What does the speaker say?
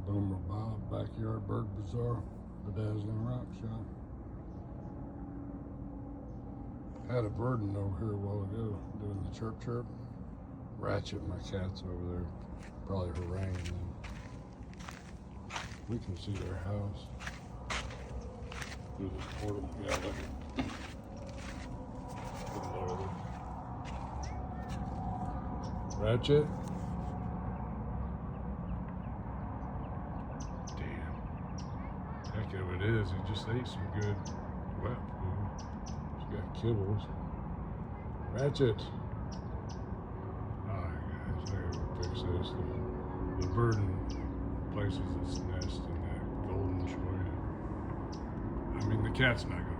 Boomer Bob Backyard Bird Bazaar, Bedazzling Rock Shop. Had a Verdin over here a while ago doing the chirp chirp. Ratchet, my cat's over there, probably haranguing them. We can see their house through this portal. Yeah, look at Ratchet. Damn. Heck of it is. He just ate some good wet food. He's got kibbles. Ratchet. Alright guys, I gotta fix this. The Verdin places its nest in that golden Cholla. I mean, the cat's not gonna